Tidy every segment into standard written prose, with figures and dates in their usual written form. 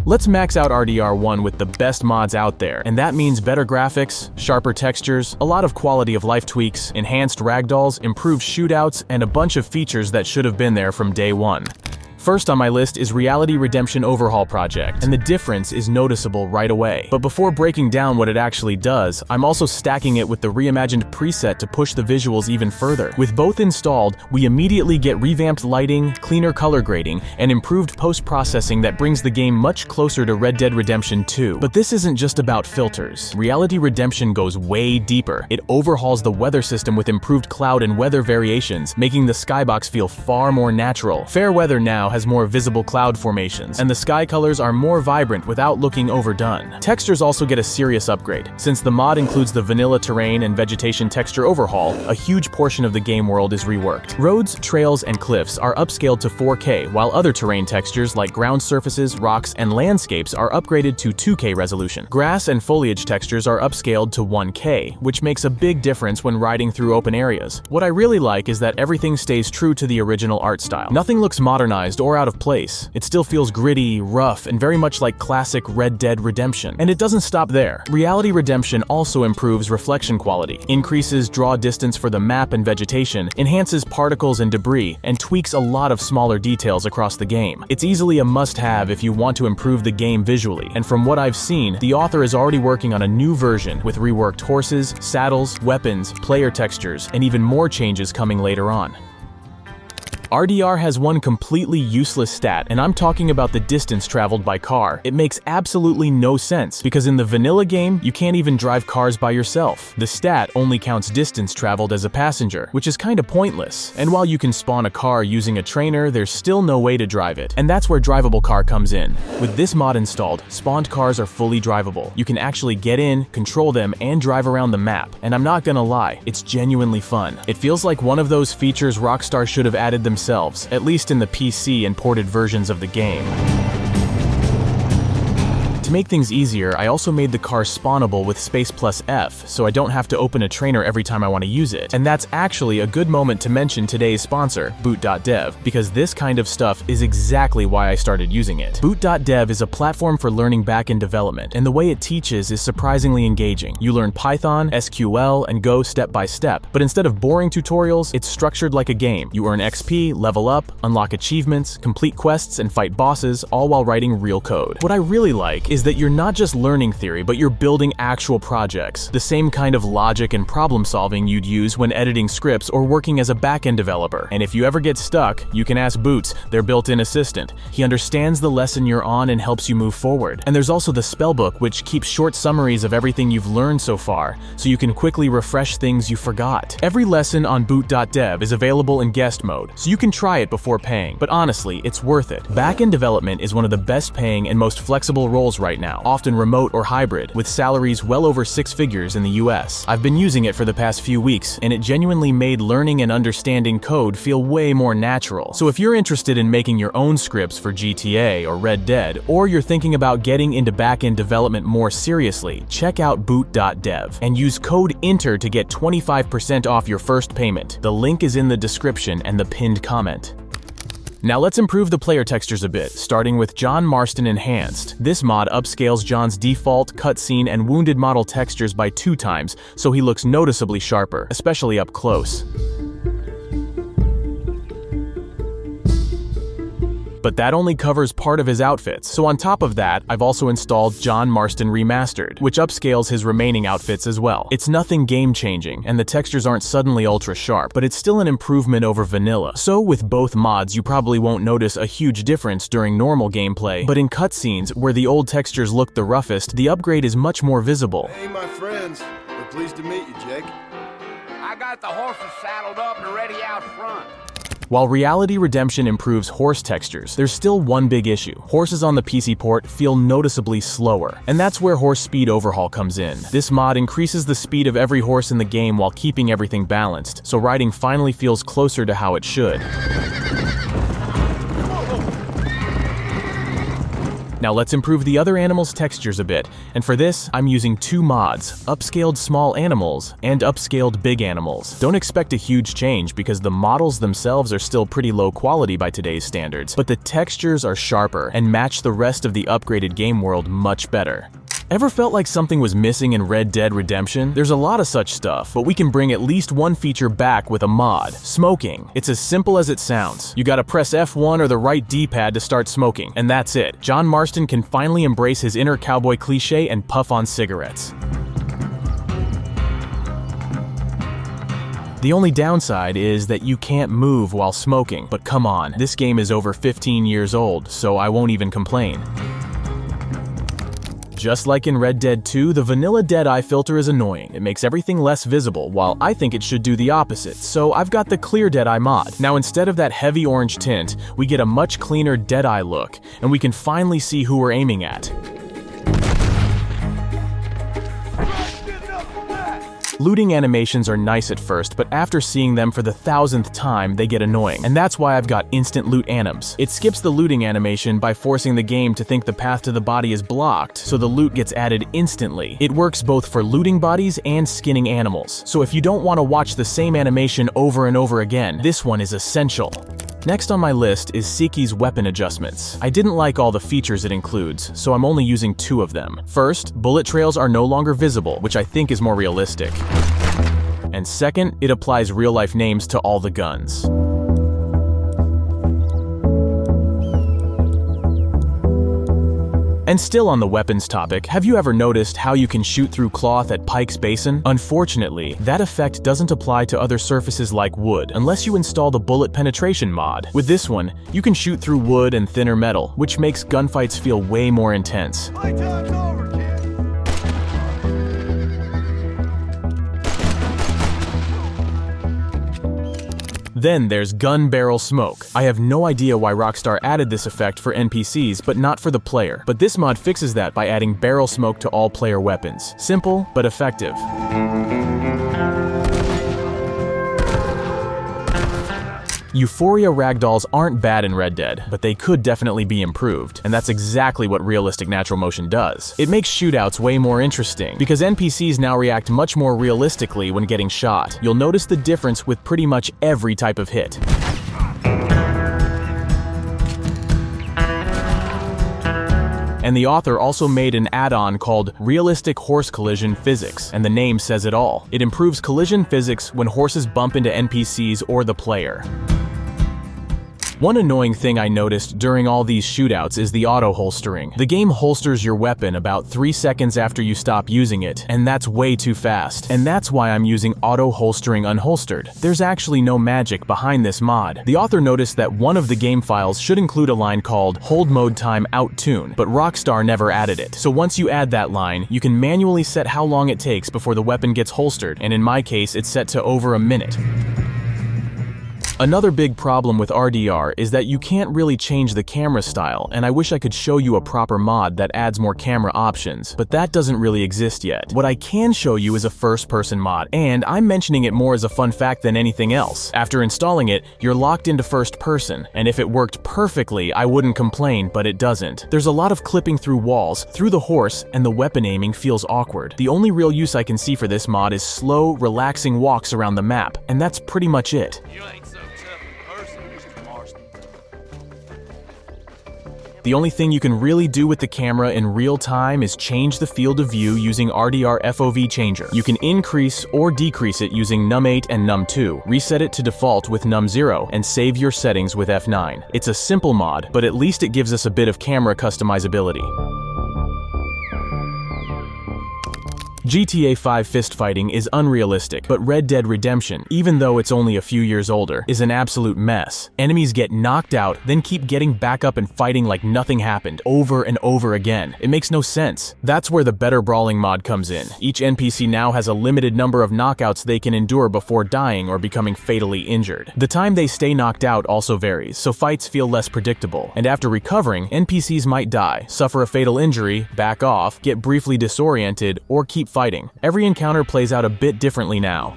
Let's max out RDR1 with the best mods out there, and that means better graphics, sharper textures, a lot of quality of life tweaks, enhanced ragdolls, improved shootouts, and a bunch of features that should have been there from day one. First on my list is Reality Redemption Overhaul Project, and the difference is noticeable right away. But before breaking down what it actually does, I'm also stacking it with the reimagined preset to push the visuals even further. With both installed, we immediately get revamped lighting, cleaner color grading, and improved post-processing that brings the game much closer to Red Dead Redemption 2. But this isn't just about filters. Reality Redemption goes way deeper. It overhauls the weather system with improved cloud and weather variations, making the skybox feel far more natural. Fair weather now has more visible cloud formations, and the sky colors are more vibrant without looking overdone. Textures also get a serious upgrade. Since the mod includes the vanilla terrain and vegetation texture overhaul, a huge portion of the game world is reworked. Roads, trails, and cliffs are upscaled to 4K, while other terrain textures like ground surfaces, rocks, and landscapes are upgraded to 2K resolution. Grass and foliage textures are upscaled to 1K, which makes a big difference when riding through open areas. What I really like is that everything stays true to the original art style. Nothing looks modernized or out of place. It still feels gritty, rough, and very much like classic Red Dead Redemption. And it doesn't stop there. Reality Redemption also improves reflection quality, increases draw distance for the map and vegetation, enhances particles and debris, and tweaks a lot of smaller details across the game. It's easily a must-have if you want to improve the game visually, and from what I've seen, the author is already working on a new version with reworked horses, saddles, weapons, player textures, and even more changes coming later on. RDR has one completely useless stat, and I'm talking about the distance traveled by car. It makes absolutely no sense, because in the vanilla game, you can't even drive cars by yourself. The stat only counts distance traveled as a passenger, which is kinda pointless. And while you can spawn a car using a trainer, there's still no way to drive it. And that's where Drivable car comes in. With this mod installed, spawned cars are fully drivable. You can actually get in, control them, and drive around the map. And I'm not gonna lie, it's genuinely fun. It feels like one of those features Rockstar should have added themselves, at least in the PC and ported versions of the game. To make things easier, I also made the car spawnable with space plus F, so I don't have to open a trainer every time I want to use it. And that's actually a good moment to mention today's sponsor, Boot.dev, because this kind of stuff is exactly why I started using it. Boot.dev is a platform for learning backend development, and the way it teaches is surprisingly engaging. You learn Python, SQL, and Go step by step, but instead of boring tutorials, it's structured like a game. You earn XP, level up, unlock achievements, complete quests, and fight bosses, all while writing real code. What I really like is that you're not just learning theory, but you're building actual projects. The same kind of logic and problem solving you'd use when editing scripts or working as a backend developer. And if you ever get stuck, you can ask Boots, their built-in assistant. He understands the lesson you're on and helps you move forward. And there's also the spellbook, which keeps short summaries of everything you've learned so far, so you can quickly refresh things you forgot. Every lesson on Boot.dev is available in guest mode, so you can try it before paying. But honestly, it's worth it. Backend development is one of the best paying and most flexible roles right now, often remote or hybrid, with salaries well over 6 figures in the US. I've been using it for the past few weeks, and it genuinely made learning and understanding code feel way more natural. So if you're interested in making your own scripts for GTA or Red Dead, or you're thinking about getting into backend development more seriously, check out Boot.dev and use code INTER to get 25% off your first payment. The link is in the description and the pinned comment. Now let's improve the player textures a bit, starting with John Marston Enhanced. This mod upscales John's default, cutscene, and wounded model textures by 2 times, so he looks noticeably sharper, especially up close. But that only covers part of his outfits, so on top of that, I've also installed John Marston Remastered, which upscales his remaining outfits as well. It's nothing game-changing, and the textures aren't suddenly ultra-sharp, but it's still an improvement over vanilla. So with both mods, you probably won't notice a huge difference during normal gameplay, but in cutscenes, where the old textures look the roughest, the upgrade is much more visible. Hey, my friends. We're pleased to meet you, Jake. I got the horses saddled up and ready out front. While Reality Redemption improves horse textures, there's still one big issue. Horses on the PC port feel noticeably slower, and that's where Horse Speed Overhaul comes in. This mod increases the speed of every horse in the game while keeping everything balanced, so riding finally feels closer to how it should. Now let's improve the other animals' textures a bit, and for this, I'm using two mods, upscaled small animals and upscaled big animals. Don't expect a huge change because the models themselves are still pretty low quality by today's standards, but the textures are sharper and match the rest of the upgraded game world much better. Ever felt like something was missing in Red Dead Redemption? There's a lot of such stuff, but we can bring at least one feature back with a mod: smoking. It's as simple as it sounds. You gotta press F1 or the right D-pad to start smoking, and that's it. John Marston can finally embrace his inner cowboy cliche and puff on cigarettes. The only downside is that you can't move while smoking, but come on, this game is over 15 years old, so I won't even complain. Just like in Red Dead 2, the vanilla dead-eye filter is annoying. It makes everything less visible, while I think it should do the opposite, so I've got the clear dead-eye mod. Now instead of that heavy orange tint, we get a much cleaner dead-eye look, and we can finally see who we're aiming at. Looting animations are nice at first, but after seeing them for the 1000th time, they get annoying. And that's why I've got instant loot anims. It skips the looting animation by forcing the game to think the path to the body is blocked, so the loot gets added instantly. It works both for looting bodies and skinning animals. So if you don't want to watch the same animation over and over again, this one is essential. Next on my list is Seki's weapon adjustments. I didn't like all the features it includes, so I'm only using two of them. First, bullet trails are no longer visible, which I think is more realistic. And second, it applies real-life names to all the guns. And still on the weapons topic, have you ever noticed how you can shoot through cloth at Pike's Basin? Unfortunately, that effect doesn't apply to other surfaces like wood, unless you install the bullet penetration mod. With this one, you can shoot through wood and thinner metal, which makes gunfights feel way more intense. My time's over, kid. Then there's gun barrel smoke. I have no idea why Rockstar added this effect for NPCs, but not for the player. But this mod fixes that by adding barrel smoke to all player weapons. Simple, but effective. Euphoria ragdolls aren't bad in Red Dead, but they could definitely be improved, and that's exactly what realistic natural motion does. It makes shootouts way more interesting, because NPCs now react much more realistically when getting shot. You'll notice the difference with pretty much every type of hit. And the author also made an add-on called Realistic Horse Collision Physics, and the name says it all. It improves collision physics when horses bump into NPCs or the player. One annoying thing I noticed during all these shootouts is the auto-holstering. The game holsters your weapon about 3 seconds after you stop using it, and that's way too fast. And that's why I'm using auto-holstering unholstered. There's actually no magic behind this mod. The author noticed that one of the game files should include a line called Hold Mode Time Out Tune, but Rockstar never added it. So once you add that line, you can manually set how long it takes before the weapon gets holstered, and in my case, it's set to over a minute. Another big problem with RDR is that you can't really change the camera style, and I wish I could show you a proper mod that adds more camera options, but that doesn't really exist yet. What I can show you is a first-person mod, and I'm mentioning it more as a fun fact than anything else. After installing it, you're locked into first person, and if it worked perfectly, I wouldn't complain, but it doesn't. There's a lot of clipping through walls, through the horse, and the weapon aiming feels awkward. The only real use I can see for this mod is slow, relaxing walks around the map, and that's pretty much it. The only thing you can really do with the camera in real time is change the field of view using RDR FOV Changer. You can increase or decrease it using num8 and num2, reset it to default with num0, and save your settings with F9. It's a simple mod, but at least it gives us a bit of camera customizability. GTA 5 fistfighting is unrealistic, but Red Dead Redemption, even though it's only a few years older, is an absolute mess. Enemies get knocked out, then keep getting back up and fighting like nothing happened, over and over again. It makes no sense. That's where the better brawling mod comes in. Each NPC now has a limited number of knockouts they can endure before dying or becoming fatally injured. The time they stay knocked out also varies, so fights feel less predictable. And after recovering, NPCs might die, suffer a fatal injury, back off, get briefly disoriented, or keep fighting. Every encounter plays out a bit differently now.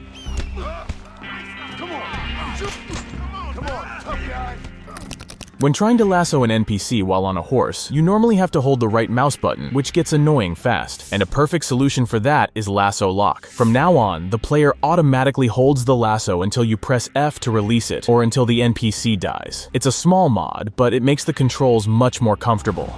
When trying to lasso an NPC while on a horse, you normally have to hold the right mouse button, which gets annoying fast. And a perfect solution for that is Lasso Lock. From now on, the player automatically holds the lasso until you press F to release it, or until the NPC dies. It's a small mod, but it makes the controls much more comfortable.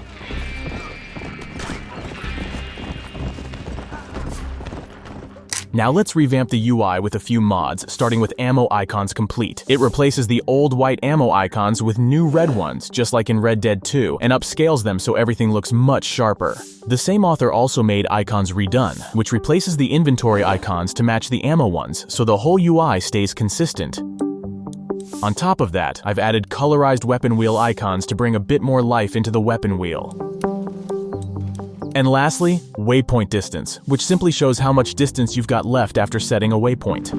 Now let's revamp the UI with a few mods, starting with Ammo Icons Complete. It replaces the old white ammo icons with new red ones, just like in Red Dead 2, and upscales them so everything looks much sharper. The same author also made Icons Redone, which replaces the inventory icons to match the ammo ones, so the whole UI stays consistent. On top of that, I've added colorized weapon wheel icons to bring a bit more life into the weapon wheel. And lastly, waypoint distance, which simply shows how much distance you've got left after setting a waypoint.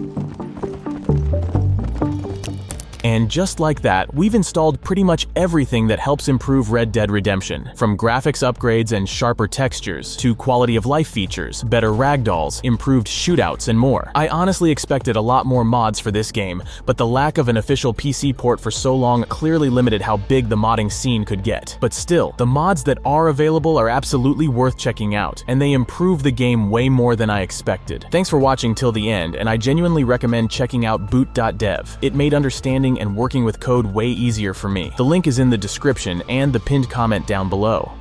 And just like that, we've installed pretty much everything that helps improve Red Dead Redemption, from graphics upgrades and sharper textures, to quality of life features, better ragdolls, improved shootouts, and more. I honestly expected a lot more mods for this game, but the lack of an official PC port for so long clearly limited how big the modding scene could get. But still, the mods that are available are absolutely worth checking out, and they improve the game way more than I expected. Thanks for watching till the end, and I genuinely recommend checking out Boot.dev. It made understanding and working with code way easier for me. The link is in the description and the pinned comment down below.